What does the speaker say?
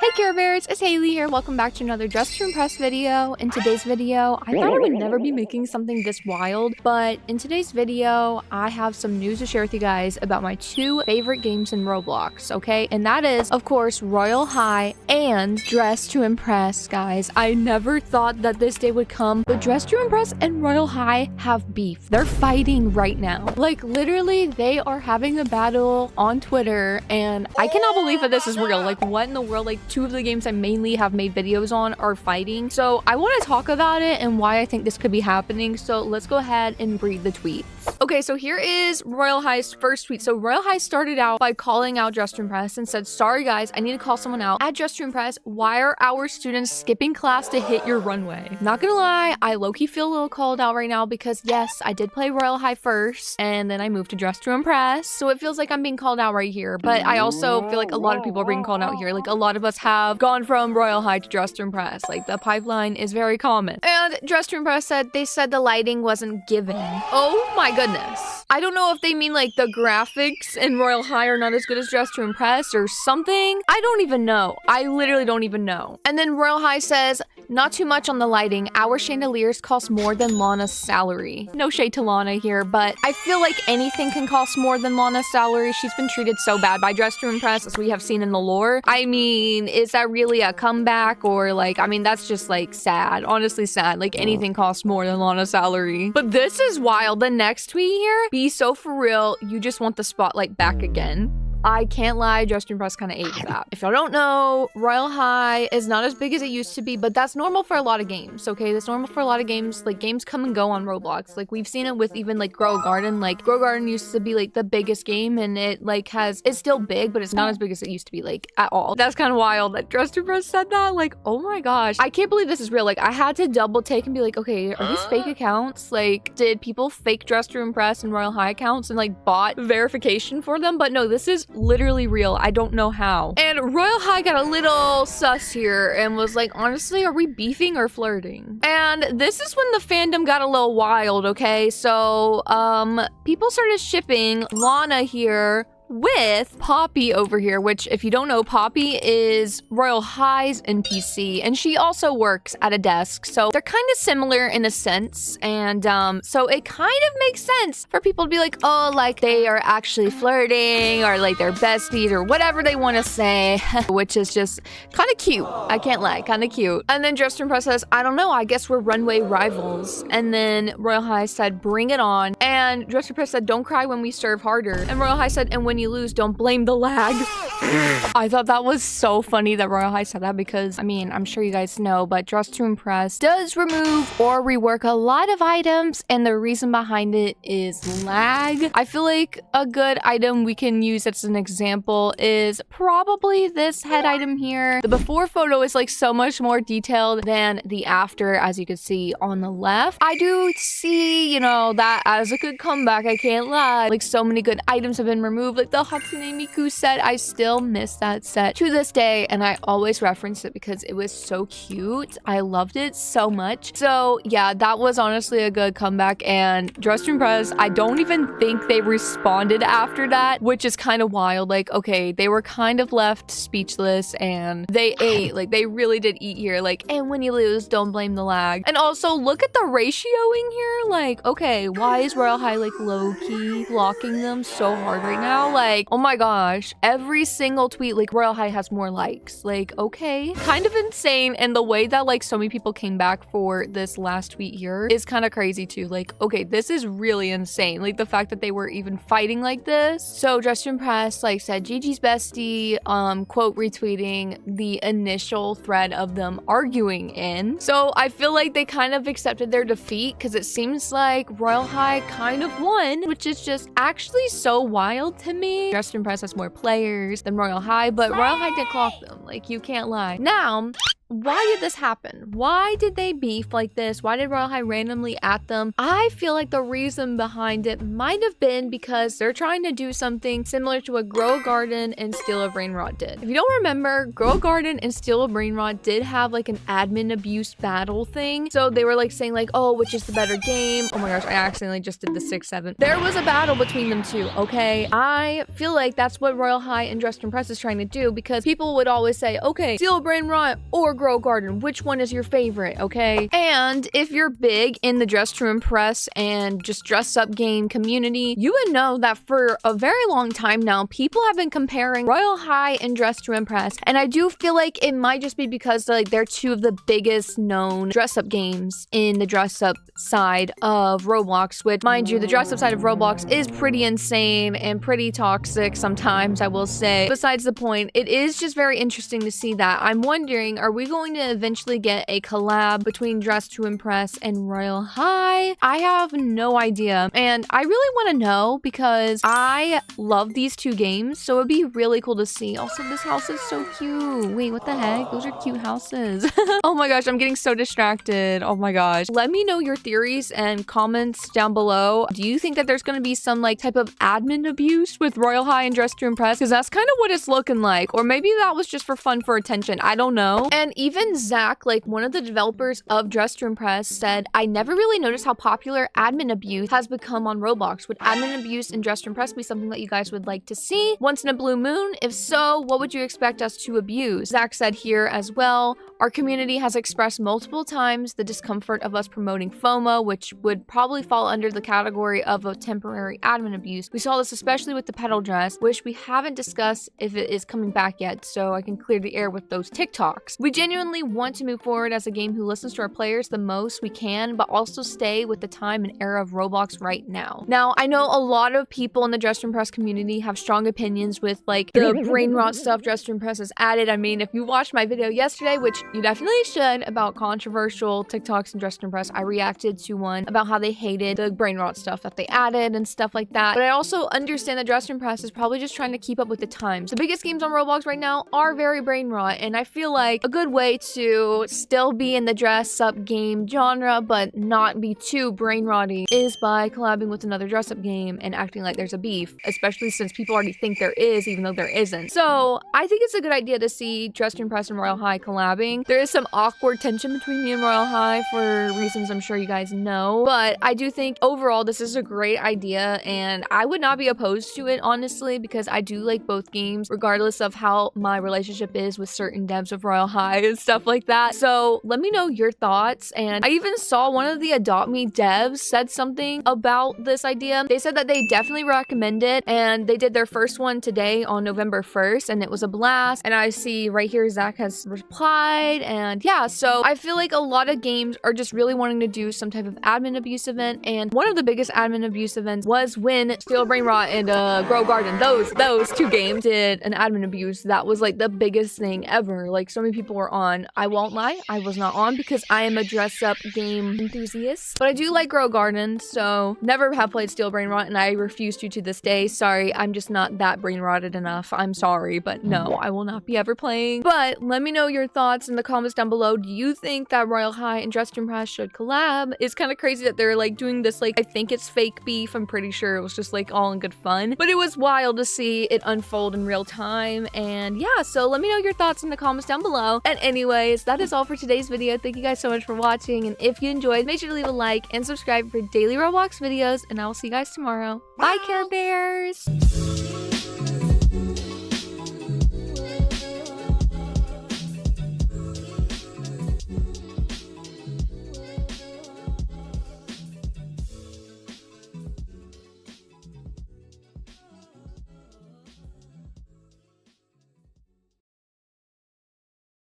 Hey Care Bears, it's Haley here. Welcome back to another Dress to Impress video. In today's video, I thought I would never be making something this wild, but in today's video, I have some news to share with you guys about my two favorite games in Roblox, okay? And that is, of course, Royale High and Dress to Impress, guys. I never thought that this day would come, but Dress to Impress and Royale High have beef. They're fighting right now. Like, literally, they are having a battle on Twitter, and I cannot believe that this is real. Like, what in the world? Like, two of the games I mainly have made videos on are fighting. So I want to talk about it and why I think this could be happening. So let's go ahead and read the tweets. Okay, so here is Royale High's first tweet. So Royale High started out by calling out Dress to Impress and said, "Sorry guys, I need to call someone out. At Dress to Impress, why are our students skipping class to hit your runway?" Not gonna lie, I low-key feel a little called out right now because yes, I did play Royale High first and then I moved to Dress to Impress. So it feels like I'm being called out right here. But I also feel like a lot of people are being called out here. Like a lot of us have gone from Royale High to Dress to Impress. Like the pipeline is very common. And Dress to Impress said they said the lighting wasn't given. Oh my goodness. I don't know if they mean like the graphics in Royale High are not as good as Dress to Impress or something. I don't even know. I literally don't even know. And then Royale High says, "Not too much on the lighting. Our chandeliers cost more than Lana's salary." No shade to Lana here, but I feel like anything can cost more than Lana's salary. She's been treated so bad by Dress to Impress, as we have seen in the lore. I mean, is that really a comeback? Or like, I mean, that's just like sad. Honestly sad. Like anything costs more than Lana's salary. But this is wild. The next tweet here, "Be so for real. You just want the spotlight back again." I can't lie, Dress to Impress kind of ate that. If y'all don't know, Royale High is not as big as it used to be, but that's normal for a lot of games, okay? That's normal for a lot of games. Like, games come and go on Roblox. Like, we've seen it with even, like, Grow a Garden. Like, Grow a Garden used to be, like, the biggest game, and it, like, it's still big, but it's not as big as it used to be, like, at all. That's kind of wild that Dress to Impress said that. Like, oh my gosh. I can't believe this is real. Like, I had to double take and be like, okay, are these fake accounts? Like, did people fake Dress to Impress and Royale High accounts and, like, bought verification for them? But no, this is literally real. I don't know how. And Royale High got a little sus here and was like, honestly, are we beefing or flirting? And this is when the fandom got a little wild, okay? So, people started shipping Lana here with Poppy over here, which if you don't know, Poppy is Royale High's NPC and she also works at a desk. So they're kind of similar in a sense. And so it kind of makes sense for people to be like, oh, like they are actually flirting or like they're besties or whatever they want to say, which is just kind of cute. I can't lie, kind of cute. And then Dress to Impress says, "I don't know, I guess we're runway rivals." And then Royale High said, "Bring it on." And Dress to Impress said, "Don't cry when we serve harder." And Royale High said, "And when you lose, don't blame the lag." I thought that was so funny that Royale High said that because, I mean, I'm sure you guys know, but Dress to Impress does remove or rework a lot of items, and the reason behind it is lag. I feel like a good item we can use as an example is probably this head item here. The before photo is like so much more detailed than the after, as you can see on the left. I do see, you know, that as a good comeback, I can't lie. Like so many good items have been removed, like the Hatsune Miku set. I still miss that set to this day, and I always reference it because it was so cute. I loved it so much. So yeah, that was honestly a good comeback. And Dress to Impress, I don't even think they responded after that, which is kind of wild. Like, okay, they were kind of left speechless and they ate. Like they really did eat here. Like, and when you lose, don't blame the lag. And also look at the ratioing here. Like, okay, why is Royale High like low-key blocking them so hard right now? Like, oh my gosh, every single tweet, like Royale High has more likes. Like, okay, kind of insane. And the way that like so many people came back for this last tweet here is kind of crazy too. Like, okay, this is really insane. Like the fact that they were even fighting like this. So Dress to Impress like said Gigi's bestie, quote retweeting the initial thread of them arguing in. So I feel like they kind of accepted their defeat because it seems like Royale High kind of won, which is just actually so wild to me. Dress to Impress has more players than Royale High, but Royale High did clock them. Like, you can't lie. Now, why did this happen? Why did they beef like this? Why did Royale High randomly at them? I feel like the reason behind it might have been because they're trying to do something similar to what Grow Garden and Steal a Brainrot did. If you don't remember, Grow Garden and Steal a Brainrot did have like an admin abuse battle thing. So they were like saying like, oh, which is the better game? Oh my gosh, I accidentally just did the 6-7. There was a battle between them two, okay? I feel like that's what Royale High and Dressed to Impress is trying to do, because people would always say, okay, Steal a Brainrot or Grow Garden, which one is your favorite, okay? And if you're big in the Dress to Impress and just dress up game community, you would know that for a very long time now, people have been comparing Royale High and Dress to Impress. And I do feel like it might just be because like they're two of the biggest known dress up games in the dress up side of Roblox, which, mind you, the dress up side of Roblox is pretty insane and pretty toxic sometimes, I will say. Besides the point, it is just very interesting to see that. I'm wondering, are we going to eventually get a collab between Dress to Impress and Royale High? I have no idea, and I really want to know because I love these two games, so it'd be really cool to see. Also, this house is so cute. Wait, what the heck? Those are cute houses. Oh my gosh, I'm getting so distracted. Oh my gosh. Let me know your theories and comments down below. Do you think that there's going to be some like type of admin abuse with Royale High and Dress to Impress? Because that's kind of what it's looking like. Or maybe that was just for fun, for attention. I don't know. And even Zach, like one of the developers of Dress to Impress, said, I never really noticed how popular admin abuse has become on Roblox. Would admin abuse in Dress to Impress be something that you guys would like to see once in a blue moon? If so, what would you expect us to abuse? Zach said here as well, our community has expressed multiple times the discomfort of us promoting FOMO, which would probably fall under the category of a temporary admin abuse. We saw this especially with the petal dress, which we haven't discussed if it is coming back yet, so I can clear the air with those TikToks. We genuinely want to move forward as a game who listens to our players the most we can, but also stay with the time and era of Roblox right now. Now, I know a lot of people in the Dress to Impress community have strong opinions with like the brain rot stuff Dress to Impress has added. I mean, if you watched my video yesterday, which you definitely should, about controversial TikToks and Dress to Impress, I reacted to one about how they hated the brain rot stuff that they added and stuff like that. But I also understand that Dress to Impress is probably just trying to keep up with the times. The biggest games on Roblox right now are very brain rot, and I feel like a good way to still be in the dress up game genre but not be too brain rotty is by collabing with another dress up game and acting like there's a beef, especially since people already think there is, even though there isn't. So I think it's a good idea to see Dress to Impress and Royale High collabing. There is some awkward tension between me and Royale High for reasons I'm sure you guys know, but I do think overall this is a great idea, and I would not be opposed to it, honestly, because I do like both games regardless of how my relationship is with certain devs of Royale High and stuff like that. So let me know your thoughts. And I even saw one of the Adopt Me devs said something about this idea. They said that they definitely recommend it, and they did their first one today on November 1st, and it was a blast. And I see right here Zach has replied, and yeah, so I feel like a lot of games are just really wanting to do some type of admin abuse event, and one of the biggest admin abuse events was when Steal Brain Rot and Grow Garden, those two games did an admin abuse. That was like the biggest thing ever. Like, so many people were on. I won't lie, I was not on because I am a dress up game enthusiast, but I do like Grow Garden, so never have played Steal Brain Rot, and I refuse to this day. Sorry, I'm just not that brain rotted enough. I'm sorry, but no, I will not be ever playing. But let me know your thoughts in the comments down below. Do you think that Royale High and Dress to Impress should collab? It's kind of crazy that they're like doing this, like, I think it's fake beef. I'm pretty sure it was just like all in good fun, but it was wild to see it unfold in real time. And yeah, so let me know your thoughts in the comments down below. And anyways, that is all for today's video. Thank you guys so much for watching, and if you enjoyed, make sure to leave a like and subscribe for daily Roblox videos, and I will see you guys tomorrow. Bye, Care Bears!